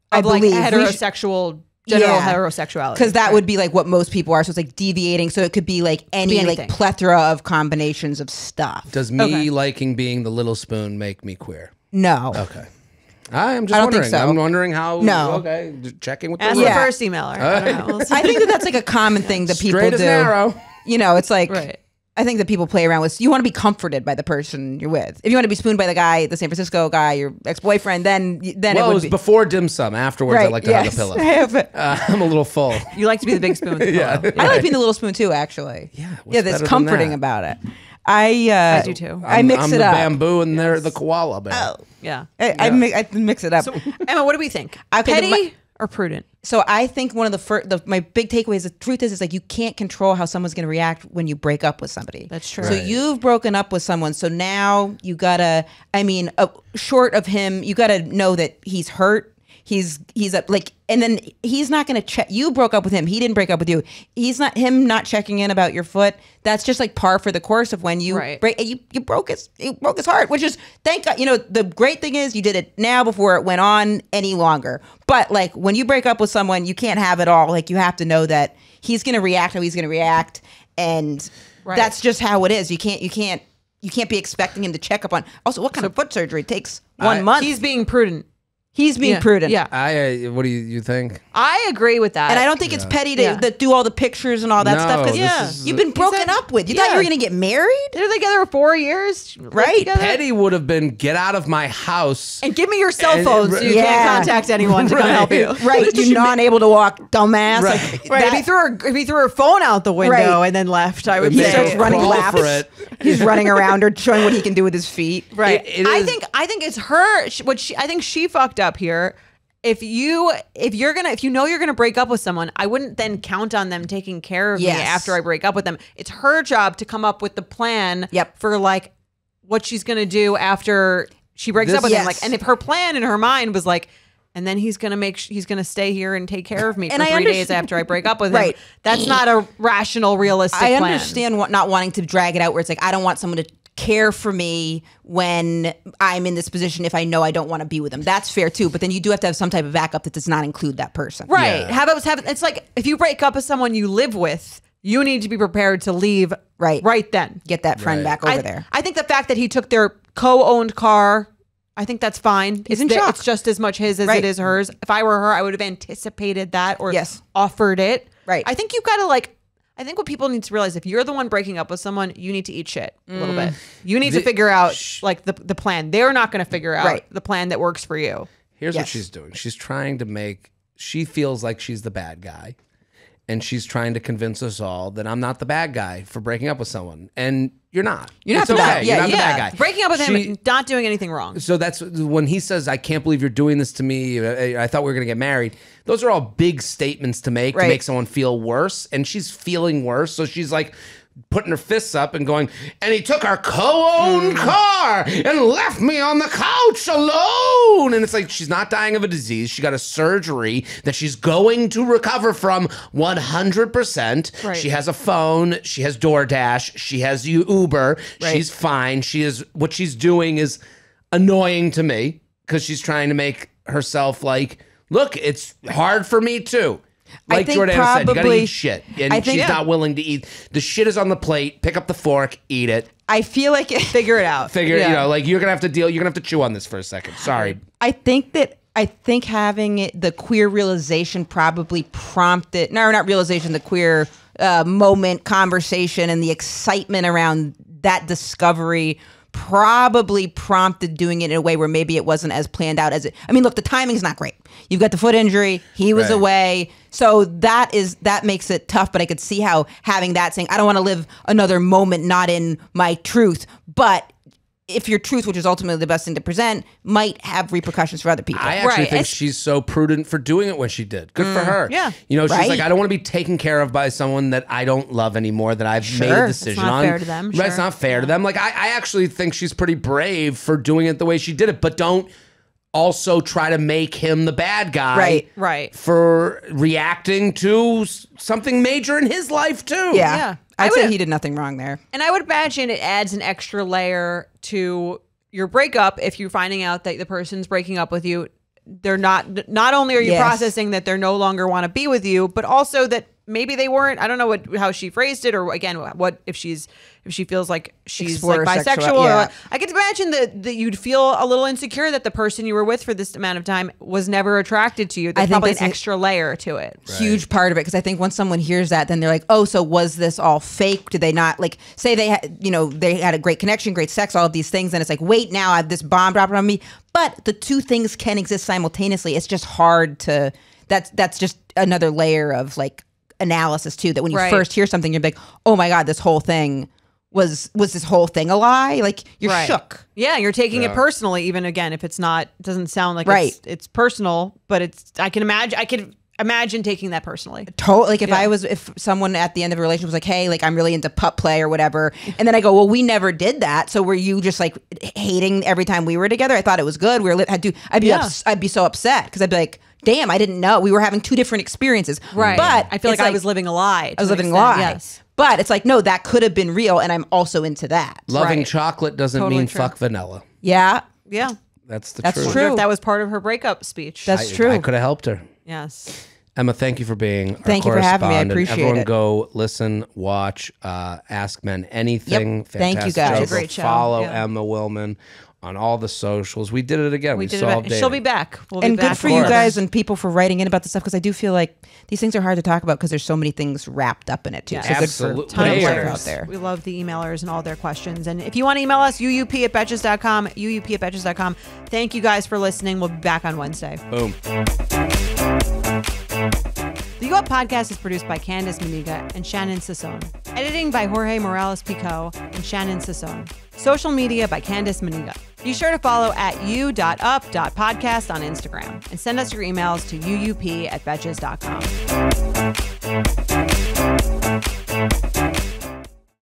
I believe heterosexual, general heterosexuality. Because that would be like what most people are. So it's like deviating. So it could be like any like plethora of combinations of stuff. Does me liking being the little spoon make me queer? No. Okay. I'm just I don't wondering. think so. I'm wondering how. No. Okay, just checking with Ask the the Yeah. first emailer. I don't know. We'll see. I think that's like a common thing that people Straight as do. narrow. You know, it's like Right. I think that people play around with. You want to be comforted by the person you're with. If you want to be spooned by the guy, the San Francisco guy, your ex-boyfriend, then Well, it it would was be before dim sum. Afterwards, I like to have a pillow. I have it. I'm a little full. You like to be the big spoon with the Yeah. pillow. I like being the little spoon too, actually. Yeah, what's yeah. There's better than comforting that? about it. I do too. I mix I'm it the up. bamboo and they're the koala bear. Oh. Yeah. I mix it up. Emma, what do we think? Okay, Petty or prudent? So I think one of the first, my big takeaways, the truth is like you can't control how someone's going to react when you break up with somebody. That's true. So Right. you've broken up with someone. So now you gotta, short of him, you gotta know that he's hurt. He's like, and then he's not going to check. You broke up with him. He didn't break up with you. Him not checking in about your foot. That's just like par for the course of when you Right. break. You broke his heart, which is thank God. You know, the great thing is you did it now before it went on any longer. But like when you break up with someone, you can't have it all. Like you have to know that he's going to react how he's going to react, and Right. that's just how it is. You can't be expecting him to check up on. Also, what kind of foot surgery takes 1 month? He's being prudent. He's being Yeah. prudent. Yeah. What do you think? I agree with that. And I don't think it's petty to do all the pictures and all that No, stuff this because is- you've been broken said- up with. You thought you yeah. were going to get married? They're together for 4 years. lived Right. together. Petty would have been get out of my house. And give me your cell And- phone so you Yeah. can't contact anyone to come help you. Right. You're not able to walk, dumbass. Right. Like, Right. that- If he threw her phone out the window Right. and then left, I would he say starts running Crawl laps. for it. He's running around or showing what he can do with his feet. Right. It I is- think it's her. I think she fucked up here. If you know you're gonna break up with someone, I wouldn't then count on them taking care of me Yes. after I break up with them. It's her job to come up with the plan. Yep. For like what she's gonna do after she breaks up with him. Yes. Like, and if her plan in her mind was like, and then he's gonna stay here and take care of me And for I 3 days after I break up with him. Right. That's not a rational, realistic I plan. understand not wanting to drag it out where it's like, I don't want someone to care for me when I'm in this position if I know I don't want to be with them. That's fair too. But then you do have to have some type of backup that does not include that person. Right. Yeah. How about it's like if you break up with someone you live with, you need to be prepared to leave right then. Get that friend Right. back over there. I think the fact that he took their co-owned car, I think that's fine. He's in shock. It's just as much his as Right. it is hers. If I were her, I would have anticipated that or Yes. offered it. Right. I think you've got to I think what people need to realize, if you're the one breaking up with someone, you need to eat shit a little bit. You need to figure out the plan. They're not going to figure out Right. the plan that works for you. Here's Yes. what she's doing. She's trying to she feels like she's the bad guy. And she's trying to convince us all that I'm not the bad guy for breaking up with someone. And you're not. You're not It's the bad- okay. yeah, You're not the Yeah, bad guy. breaking up with She- him, not doing anything wrong. So that's when he says, I can't believe you're doing this to me. I thought we were going to get married. Those are all big statements to make to Right. make someone feel worse. And she's feeling worse. So she's like putting her fists up and going, and he took our co-owned car and left me on the couch alone. And it's like, she's not dying of a disease. She got a surgery that she's going to recover from 100%. Right. She has a phone. She has DoorDash. She has Uber. Right. She's fine. What she's doing is annoying to me because she's trying to make herself like, look, it's hard for me too. I Like think Jordana said, you gotta probably- eat shit. And I think- she's not willing to eat. The shit is on the plate. Pick up the fork, eat it. I feel like Figure it out. Figure, Yeah. you're gonna have to chew on this for a second. Sorry. I think having the queer realization probably prompted, no, not realization, the queer moment, conversation, and the excitement around that discovery probably prompted doing it in a way where maybe it wasn't as planned out as it. I mean, look, the timing's not great. You've got the foot injury. He was Right. away. So that makes it tough, but I could see how having that saying, I don't want to live another moment not in my truth, but if your truth, which is ultimately the best thing to present, might have repercussions for other people. I actually Right. think she's so prudent for doing it when she did. Good for her. Yeah. You know, she's Right. like, I don't want to be taken care of by someone that I don't love anymore, that I've made a Sure. decision It's not on. fair to them, Right, it's sure. not fair to them. Like, I actually think she's pretty brave for doing it the way she did it, but don't also try to make him the bad guy. Right. For reacting to something major in his life, too. Yeah. Yeah. I'd I say would- he did nothing wrong there. And I would imagine it adds an extra layer to your breakup if you're finding out that the person's breaking up with you. They're not only are you Yes. processing that they're no longer want to be with you, but also that maybe they weren't. I don't know how she phrased it, or again, what if she feels like she's like bisexual. Yeah. Or, I can imagine that you'd feel a little insecure that the person you were with for this amount of time was never attracted to you. There's probably an extra layer to it. Huge part of it, because I think once someone hears that, then they're like, oh, so was this all fake? Did they not, like, say they had, they had a great connection, great sex, all of these things, and it's like, wait, now I have this bomb dropped on me. But the two things can exist simultaneously. It's just hard to. That's just another layer of like analysis too. That when you first hear something, you're like, oh my god, this whole thing. Was this whole thing a lie? Like, you're shook. Yeah, you're taking it personally, even again, if it's not, doesn't sound like it's personal, but I can imagine taking that personally. Totally. Like if someone at the end of a relationship was like, hey, like I'm really into pup play or whatever. And then I go, well, we never did that. So were you just like hating every time we were together? I thought it was good. I'd be so upset because I'd be like, damn, I didn't know. We were having two different experiences. Right. But I feel like I was living a lie. I was living a lie. Yes. But it's like, no, that could have been real, and I'm also into that. Loving chocolate doesn't mean fuck vanilla. Yeah. Yeah. That's truth. True. If that was part of her breakup speech. That's true. I could have helped her. Yes. Emma, thank you for being our Thank you for having me. I appreciate Everyone it. Go listen, watch, Ask Men Anything. Yep. Thank you, guys. Show. It's a great show. Follow Emma Willmann on all the socials. We did it again. We solved it. She'll be back. And good for you guys and people for writing in about this stuff, because I do feel like these things are hard to talk about because there's so many things wrapped up in it too. Yeah. So Absolutely. good for ton of players out there. We love the emailers and all their questions. And if you want to email us, uup@betches.com, uup@betches.com. Thank you guys for listening. We'll be back on Wednesday. Boom. The You Up podcast is produced by Candace Maniga and Shannon Sassone. Editing by Jorge Morales-Pico and Shannon Sassone. Social media by Candace Maniga. Be sure to follow @u.up.podcast on Instagram and send us your emails to uup@betches.com.